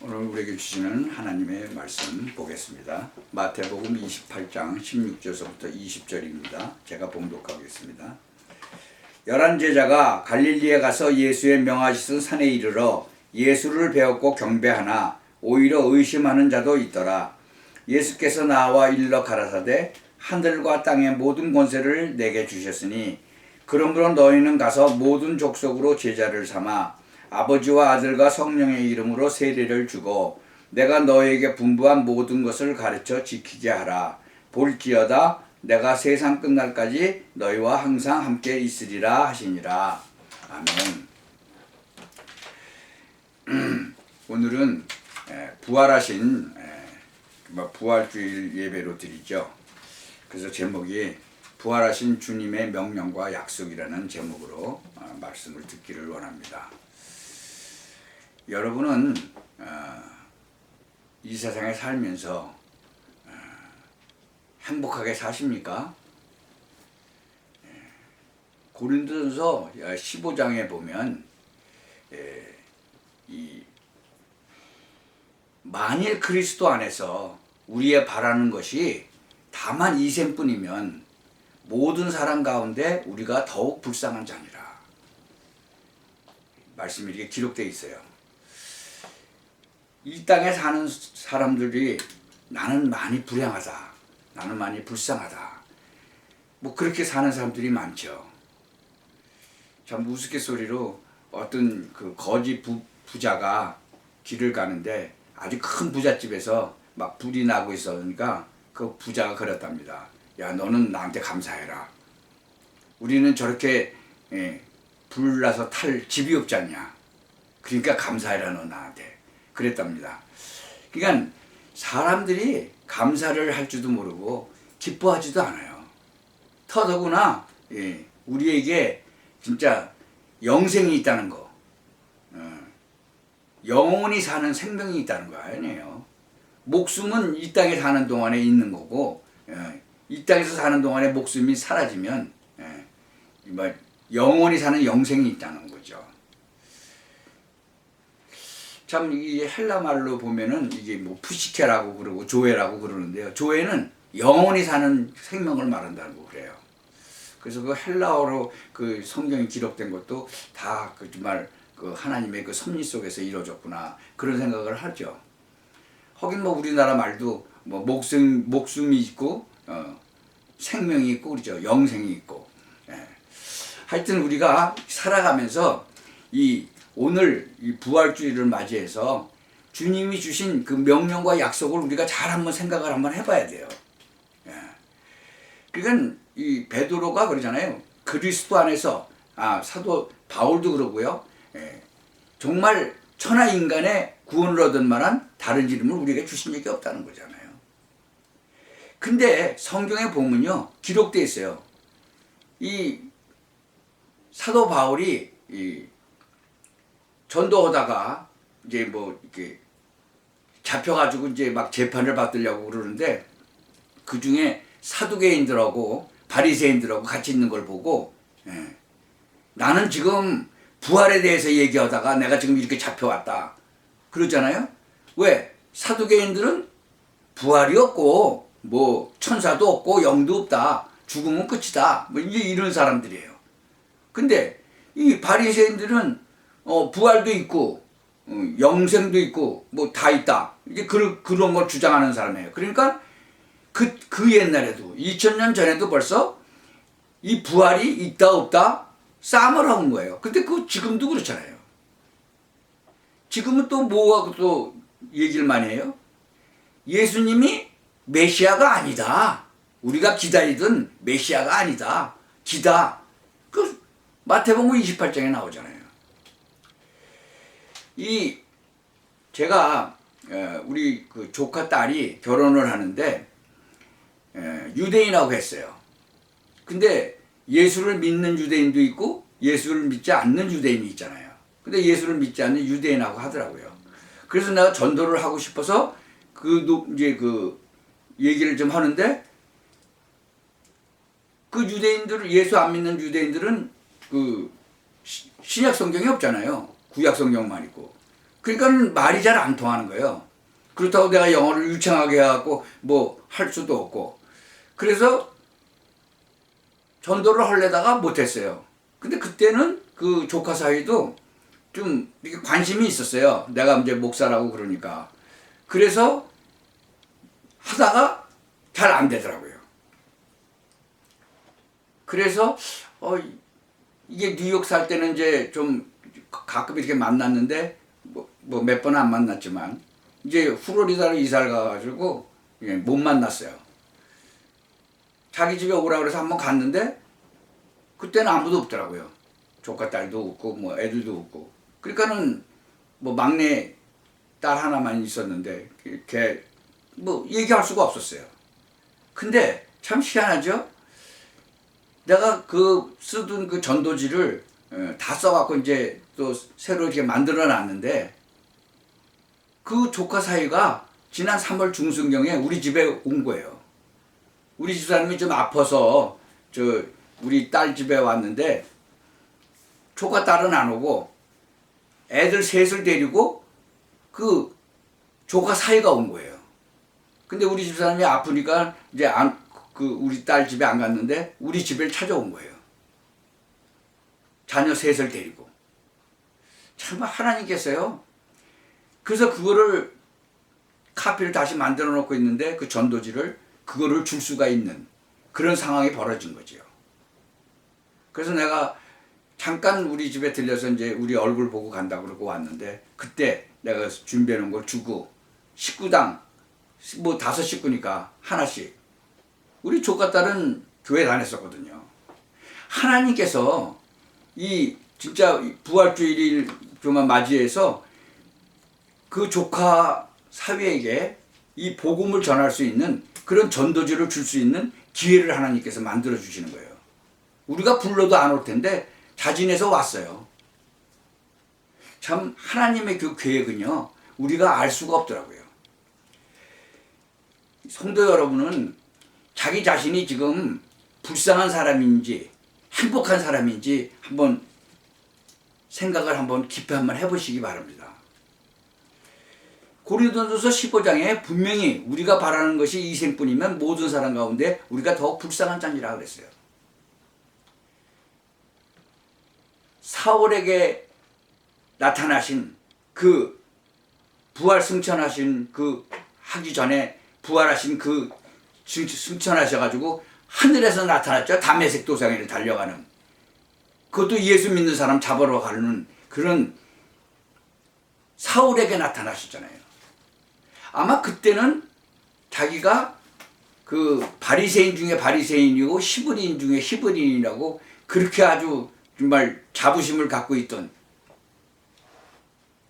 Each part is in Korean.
오늘 우리에게 주시는 하나님의 말씀 보겠습니다. 마태복음 28장 16절서부터 20절입니다. 제가 봉독하겠습니다. 11제자가 갈릴리에 가서 예수의 명하시던 산에 이르러 예수를 배웠고 경배하나 오히려 의심하는 자도 있더라. 예수께서 나와 일러 가라사대 하늘과 땅의 모든 권세를 내게 주셨으니 그러므로 너희는 가서 모든 족속으로 제자를 삼아 아버지와 아들과 성령의 이름으로 세례를 주고 내가 너에게 분부한 모든 것을 가르쳐 지키게 하라. 볼지어다 내가 세상 끝날까지 너희와 항상 함께 있으리라 하시니라. 아멘. 오늘은 부활하신 부활주일 예배로 드리죠. 그래서 제목이 부활하신 주님의 명령과 약속이라는 제목으로 말씀을 듣기를 원합니다. 여러분은 이 세상에 살면서 행복하게 사십니까? 고린도전서 15장에 보면 만일 그리스도 안에서 우리의 바라는 것이 다만 이 셈뿐이면 모든 사람 가운데 우리가 더욱 불쌍한 자니라. 말씀이 이렇게 기록되어 있어요. 이 땅에 사는 사람들이 나는 많이 불행하다, 나는 많이 불쌍하다, 그렇게 사는 사람들이 많죠. 참 우스갯소리로 어떤 그 거지 부자가 길을 가는데 아주 큰 부잣집에서 막 불이 나고 있으니까 그 부자가 그랬답니다. 야, 너는 나한테 감사해라. 우리는 저렇게 불나서 탈 집이 없지 않냐. 그러니까 감사해라 너 나한테. 그랬답니다. 그러니까 사람들이 감사를 할 줄도 모르고 기뻐하지도 않아요. 더더구나 우리에게 진짜 영생이 있다는 거, 영원히 사는 생명이 있다는 거 아니에요. 목숨은 이 땅에 사는 동안에 있는 거고, 이 땅에서 사는 동안에 목숨이 사라지면 영원히 사는 영생이 있다는 거죠. 참 이 헬라 말로 보면은 이게 푸시케라고 그러고 조에라고 그러는데요. 조에는 영원히 사는 생명을 말한다고 그래요. 그래서 그 헬라어로 그 성경이 기록된 것도 다 그 정말 그 하나님의 그 섭리 속에서 이루어졌구나 그런 생각을 하죠. 하긴 우리나라 말도 목숨이 있고 생명이 있고 그렇죠. 영생이 있고. 하여튼 우리가 살아가면서 오늘 이 부활주의를 맞이해서 주님이 주신 그 명령과 약속을 우리가 잘 한번 생각을 한번 해봐야 돼요. 그러니까 이 베드로가 그러잖아요. 그리스도 안에서 사도 바울도 그러고요. 정말 천하 인간의 구원을 얻을 만한 다른 이름을 우리에게 주신 적이 없다는 거잖아요. 근데 성경에 보면요 기록되어 있어요. 이 사도 바울이 전도하다가 이제 이렇게 잡혀가지고 이제 막 재판을 받으려고 그러는데 그 중에 사두개인들하고 바리새인들하고 같이 있는 걸 보고 나는 지금 부활에 대해서 얘기하다가 내가 지금 이렇게 잡혀왔다 그러잖아요. 왜? 사두개인들은 부활이 없고 천사도 없고 영도 없다. 죽으면 끝이다. 이제 이런 사람들이에요. 근데 이 바리새인들은 부활도 있고 영생도 있고 다 있다. 이제 그런 걸 주장하는 사람이에요. 그러니까 그 옛날에도 2000년 전에도 벌써 이 부활이 있다 없다 싸움을 하는 거예요. 근데 지금도 그렇잖아요. 지금은 또 뭐가 또 얘기를 많이 해요? 예수님이 메시아가 아니다. 우리가 기다리던 메시아가 아니다. 기다. 그 마태복음 28장에 나오잖아요. 제가 우리 그 조카 딸이 결혼을 하는데 유대인하고 했어요. 근데 예수를 믿는 유대인도 있고 예수를 믿지 않는 유대인이 있잖아요. 근데 예수를 믿지 않는 유대인하고 하더라고요. 그래서 내가 전도를 하고 싶어서 이제 그 얘기를 좀 하는데 그 유대인들 예수 안 믿는 유대인들은 그 신약 성경이 없잖아요. 구약 성경만 있고. 그러니까 말이 잘 안 통하는 거예요. 그렇다고 내가 영어를 유창하게 해갖고 뭐 할 수도 없고. 그래서 전도를 하려다가 못했어요. 근데 그때는 그 조카 사이도 좀 이렇게 관심이 있었어요. 내가 이제 목사라고 그러니까. 그래서 하다가 잘 안 되더라고요. 그래서 이게 뉴욕 살 때는 이제 좀 가끔 이렇게 만났는데 뭐 몇 번 안 만났지만 이제 플로리다로 이사를 가가지고 못 만났어요. 자기 집에 오라 그래서 한번 갔는데 그때는 아무도 없더라고요. 조카 딸도 없고 뭐 애들도 없고. 그러니까는 뭐 막내 딸 하나만 있었는데 걔 뭐 얘기할 수가 없었어요. 근데 참 희한하죠? 내가 그 쓰던 그 전도지를 다 써갖고 이제 또 새로 이렇게 만들어 놨는데 그 조카 사이가 지난 3월 중순경에 우리 집에 온 거예요. 우리 집사람이 좀 아파서 우리 딸 집에 왔는데 조카 딸은 안 오고 애들 셋을 데리고 그 조카 사이가 온 거예요. 근데 우리 집사람이 아프니까 이제 우리 딸 집에 안 갔는데 우리 집을 찾아온 거예요. 자녀 셋을 데리고. 참 하나님께서요. 그래서 그거를 카피를 다시 만들어 놓고 있는데 그 전도지를 그거를 줄 수가 있는 그런 상황이 벌어진 거죠. 그래서 내가 잠깐 우리 집에 들려서 이제 우리 얼굴 보고 간다 그러고 왔는데 그때 내가 준비해 놓은 걸 주고 식구당 뭐 5식구니까 하나씩. 우리 조카 딸은 교회 다녔었거든요. 하나님께서 이 진짜 부활주일을 맞이해서 그 조카 사위에게 이 복음을 전할 수 있는 그런 전도지를 줄 수 있는 기회를 하나님께서 만들어 주시는 거예요. 우리가 불러도 안 올 텐데 자진해서 왔어요. 참 하나님의 그 계획은요 우리가 알 수가 없더라고요. 성도 여러분은 자기 자신이 지금 불쌍한 사람인지 행복한 사람인지 한번 생각을 한번 깊이 한번 해보시기 바랍니다. 고린도전서 15장에 분명히 우리가 바라는 것이 이생뿐이면 모든 사람 가운데 우리가 더욱 불쌍한 자니라 그랬어요. 사울에게 나타나신 그 부활 승천하신 그 하기 전에 부활하신 그 승천하셔가지고 하늘에서 나타났죠. 다메섹 도상에 달려가는. 그것도 예수 믿는 사람 잡으러 가는 그런 사울에게 나타나셨잖아요. 아마 그때는 자기가 그 바리새인 중에 바리새인이고 히브리인 중에 히브리인이라고 그렇게 아주 정말 자부심을 갖고 있던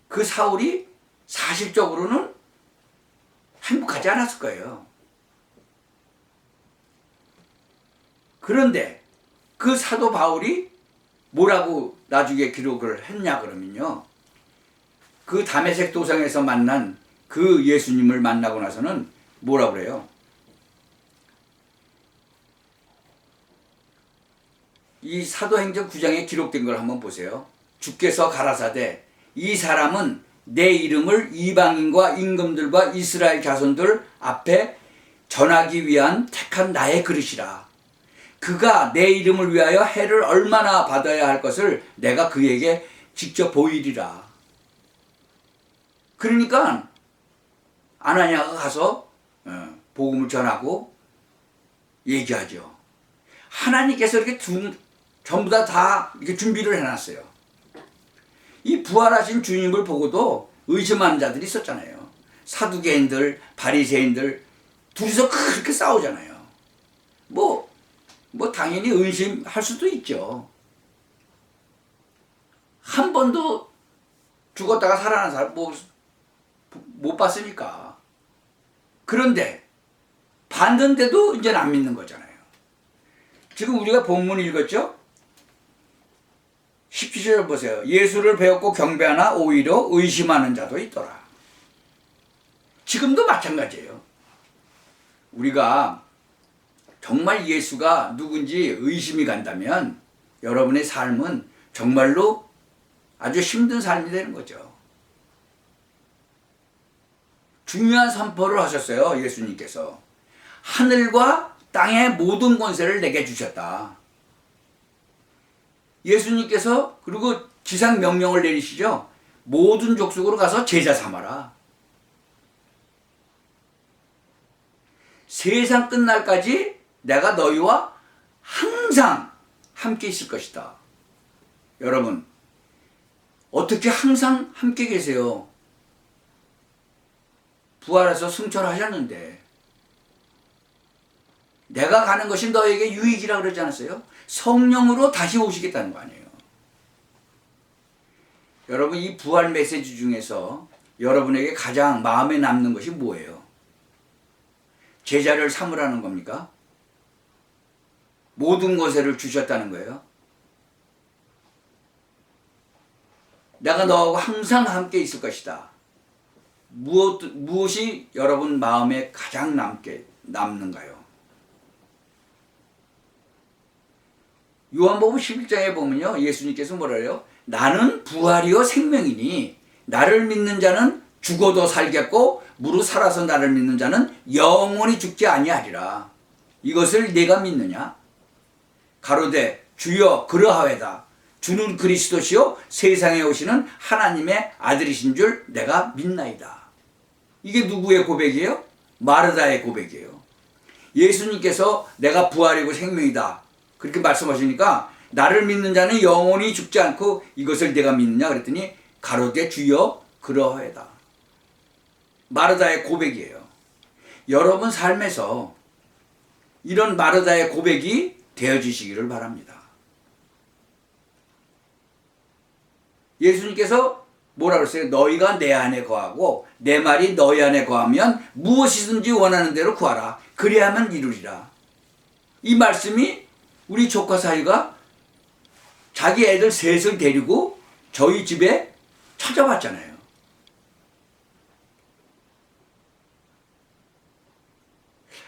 그 사울이 사실적으로는 행복하지 않았을 거예요. 그런데 그 사도 바울이 뭐라고 나중에 기록을 했냐 그러면요. 그 다메섹 도상에서 만난 그 예수님을 만나고 나서는 뭐라고 그래요? 이 사도행전 9장에 기록된 걸 한번 보세요. 주께서 가라사대 이 사람은 내 이름을 이방인과 임금들과 이스라엘 자손들 앞에 전하기 위한 택한 나의 그릇이라. 그가 내 이름을 위하여 해를 얼마나 받아야 할 것을 내가 그에게 직접 보이리라. 그러니까 아나니아가 가서 복음을 전하고 얘기하죠. 하나님께서 이렇게 전부 다 이렇게 준비를 해놨어요. 이 부활하신 주님을 보고도 의심하는 자들이 있었잖아요. 사두개인들, 바리새인들 둘이서 그렇게 싸우잖아요. 뭐 당연히 의심할 수도 있죠. 한 번도 죽었다가 살아난 사람 못 봤으니까. 그런데 봤는데도 이제는 안 믿는 거잖아요. 지금 우리가 본문 읽었죠? 17절 보세요. 예수를 배웠고 경배하나 오히려 의심하는 자도 있더라. 지금도 마찬가지예요. 우리가 정말 예수가 누군지 의심이 간다면 여러분의 삶은 정말로 아주 힘든 삶이 되는 거죠. 중요한 선포를 하셨어요. 예수님께서. 하늘과 땅의 모든 권세를 내게 주셨다. 예수님께서 그리고 지상 명령을 내리시죠. 모든 족속으로 가서 제자 삼아라. 세상 끝날까지 내가 너희와 항상 함께 있을 것이다. 여러분, 어떻게 항상 함께 계세요? 부활해서 승천하셨는데 내가 가는 것이 너에게 유익이라 그러지 않았어요? 성령으로 다시 오시겠다는 거 아니에요. 여러분, 이 부활 메시지 중에서 여러분에게 가장 마음에 남는 것이 뭐예요? 제자를 삼으라는 겁니까? 모든 권세를 주셨다는 거예요? 내가 너하고 항상 함께 있을 것이다. 무엇이 여러분 마음에 가장 남는가요? 요한복음 11장에 보면요, 예수님께서 뭐라 해요? 나는 부활이요 생명이니 나를 믿는 자는 죽어도 살겠고 무릇 살아서 나를 믿는 자는 영원히 죽지 아니하리라. 이것을 내가 믿느냐? 가로되 주여 그러하외다. 주는 그리스도시요 세상에 오시는 하나님의 아들이신 줄 내가 믿나이다. 이게 누구의 고백이에요? 마르다의 고백이에요. 예수님께서 내가 부활이고 생명이다 그렇게 말씀하시니까 나를 믿는 자는 영원히 죽지 않고 이것을 내가 믿느냐 그랬더니 가로되 주여 그러하외다. 마르다의 고백이에요. 여러분 삶에서 이런 마르다의 고백이 되어지시기를 바랍니다. 예수님께서 뭐라 그랬어요? 너희가 내 안에 거하고 내 말이 너희 안에 거하면 무엇이든지 원하는 대로 구하라. 그리하면 이루리라. 이 말씀이 우리 조카 사위가 자기 애들 셋을 데리고 저희 집에 찾아왔잖아요.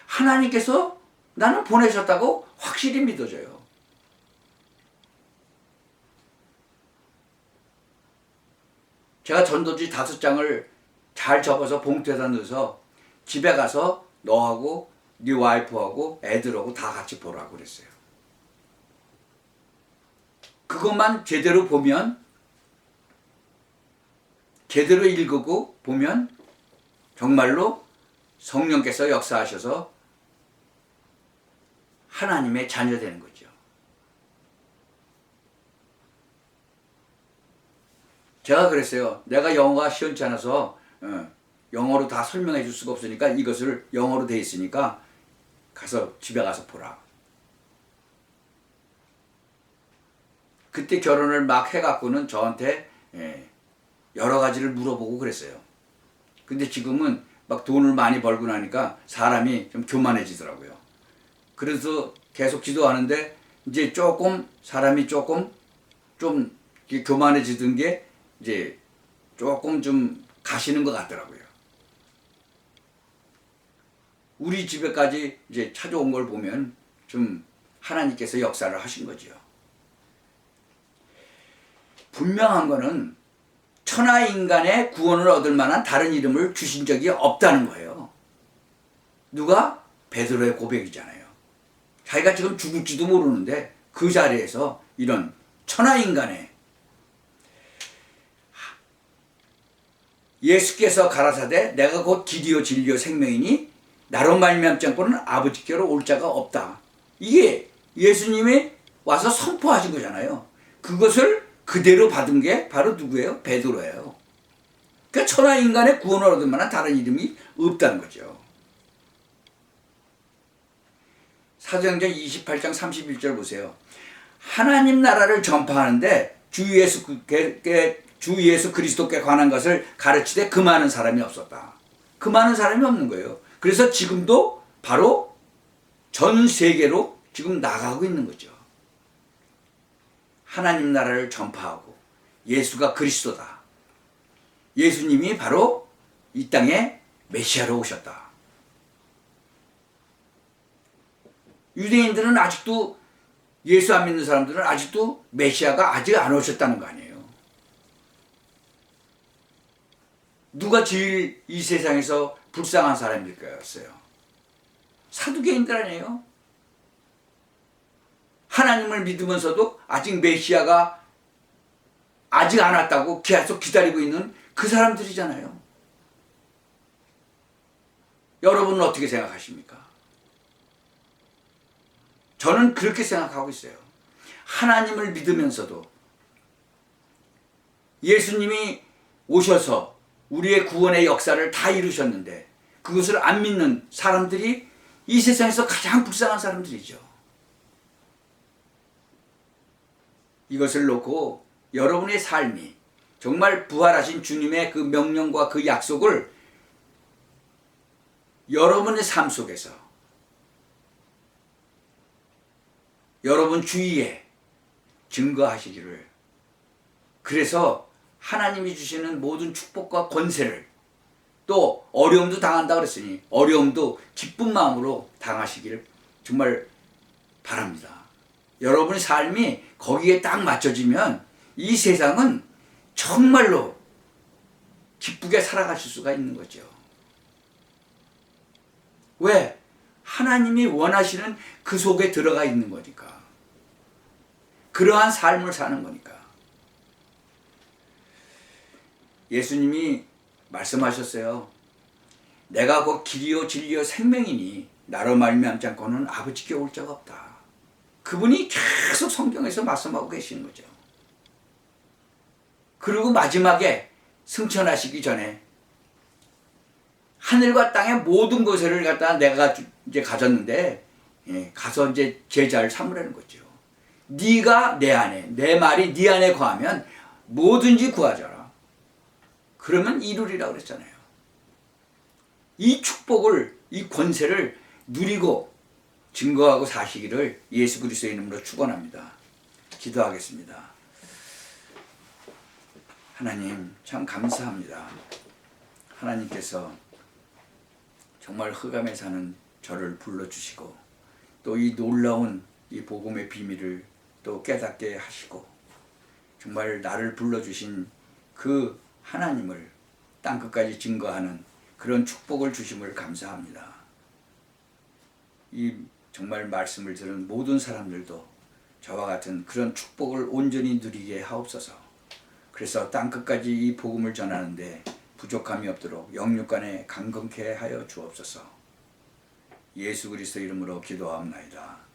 하나님께서 나는 보내셨다고 확실히 믿어져요. 제가 전도지 5장을 잘 접어서 봉투에다 넣어서 집에 가서 너하고 네 와이프하고 애들하고 다 같이 보라고 그랬어요. 그것만 제대로 보면, 제대로 읽고 보면 정말로 성령께서 역사하셔서 하나님의 자녀 되는 거죠. 제가 그랬어요. 내가 영어가 시원치 않아서 영어로 다 설명해 줄 수가 없으니까 이것을 영어로 돼 있으니까 가서 집에 가서 보라. 그때 결혼을 막 해갖고는 저한테 여러 가지를 물어보고 그랬어요. 근데 지금은 막 돈을 많이 벌고 나니까 사람이 좀 교만해지더라고요. 그래서 계속 기도하는데 이제 조금 사람이 조금 좀 교만해지던 게 이제 조금 좀 가시는 것 같더라고요. 우리 집에까지 이제 찾아온 걸 보면 좀 하나님께서 역사를 하신 거죠. 분명한 거는 천하 인간의 구원을 얻을 만한 다른 이름을 주신 적이 없다는 거예요. 누가? 베드로의 고백이잖아요. 자기가 지금 죽을지도 모르는데 그 자리에서 이런 천하 인간의 예수께서 가라사대 내가 곧 길이요 진리요 생명이니 나로 말미암지 않고는 아버지께로 올 자가 없다. 이게 예수님이 와서 선포하신 거잖아요. 그것을 그대로 받은 게 바로 누구예요? 베드로예요. 그러니까 천하 인간의 구원을 얻을 만한 다른 이름이 없다는 거죠. 사도행전 28장 31절 보세요. 하나님 나라를 전파하는데 주 예수 그리스도께 관한 것을 가르치되 그 많은 사람이 없었다. 그 많은 사람이 없는 거예요. 그래서 지금도 바로 전 세계로 지금 나가고 있는 거죠. 하나님 나라를 전파하고 예수가 그리스도다. 예수님이 바로 이 땅에 메시아로 오셨다. 유대인들은 아직도 예수 안 믿는 사람들은 아직도 메시아가 아직 안 오셨다는 거 아니에요. 누가 제일 이 세상에서 불쌍한 사람일까요? 사두개인들 아니에요? 하나님을 믿으면서도 아직 메시아가 아직 안 왔다고 계속 기다리고 있는 그 사람들이잖아요. 여러분은 어떻게 생각하십니까? 저는 그렇게 생각하고 있어요. 하나님을 믿으면서도 예수님이 오셔서 우리의 구원의 역사를 다 이루셨는데 그것을 안 믿는 사람들이 이 세상에서 가장 불쌍한 사람들이죠. 이것을 놓고 여러분의 삶이 정말 부활하신 주님의 그 명령과 그 약속을 여러분의 삶 속에서 여러분 주위에 증거하시기를, 그래서 하나님이 주시는 모든 축복과 권세를, 또 어려움도 당한다 그랬으니 어려움도 기쁜 마음으로 당하시기를 정말 바랍니다. 여러분의 삶이 거기에 딱 맞춰지면 이 세상은 정말로 기쁘게 살아가실 수가 있는 거죠. 왜? 하나님이 원하시는 그 속에 들어가 있는 거니까. 그러한 삶을 사는 거니까. 예수님이 말씀하셨어요. 내가 곧 길이요 진리요 생명이니 나로 말미암지 않고는 아버지께 올 자가 없다. 그분이 계속 성경에서 말씀하고 계시는 거죠. 그리고 마지막에 승천하시기 전에 하늘과 땅의 모든 것을 갖다 내가 이제 가졌는데, 가서 이제 제자를 삼으라는 거죠. 네가 내 안에, 내 말이 네 안에 거하면 뭐든지 구하자라. 그러면 이루리라고 그랬잖아요. 이 축복을, 이 권세를 누리고 증거하고 사시기를 예수 그리스도의 이름으로 축원합니다. 기도하겠습니다. 하나님 참 감사합니다. 하나님께서 정말 흑암에 사는 저를 불러주시고 또 이 놀라운 이 복음의 비밀을 또 깨닫게 하시고 정말 나를 불러주신 그 하나님을 땅끝까지 증거하는 그런 축복을 주심을 감사합니다. 이 정말 말씀을 들은 모든 사람들도 저와 같은 그런 축복을 온전히 누리게 하옵소서. 그래서 땅끝까지 이 복음을 전하는데 부족함이 없도록 영육간에 강건케 하여 주옵소서. 예수 그리스도 이름으로 기도하옵나이다.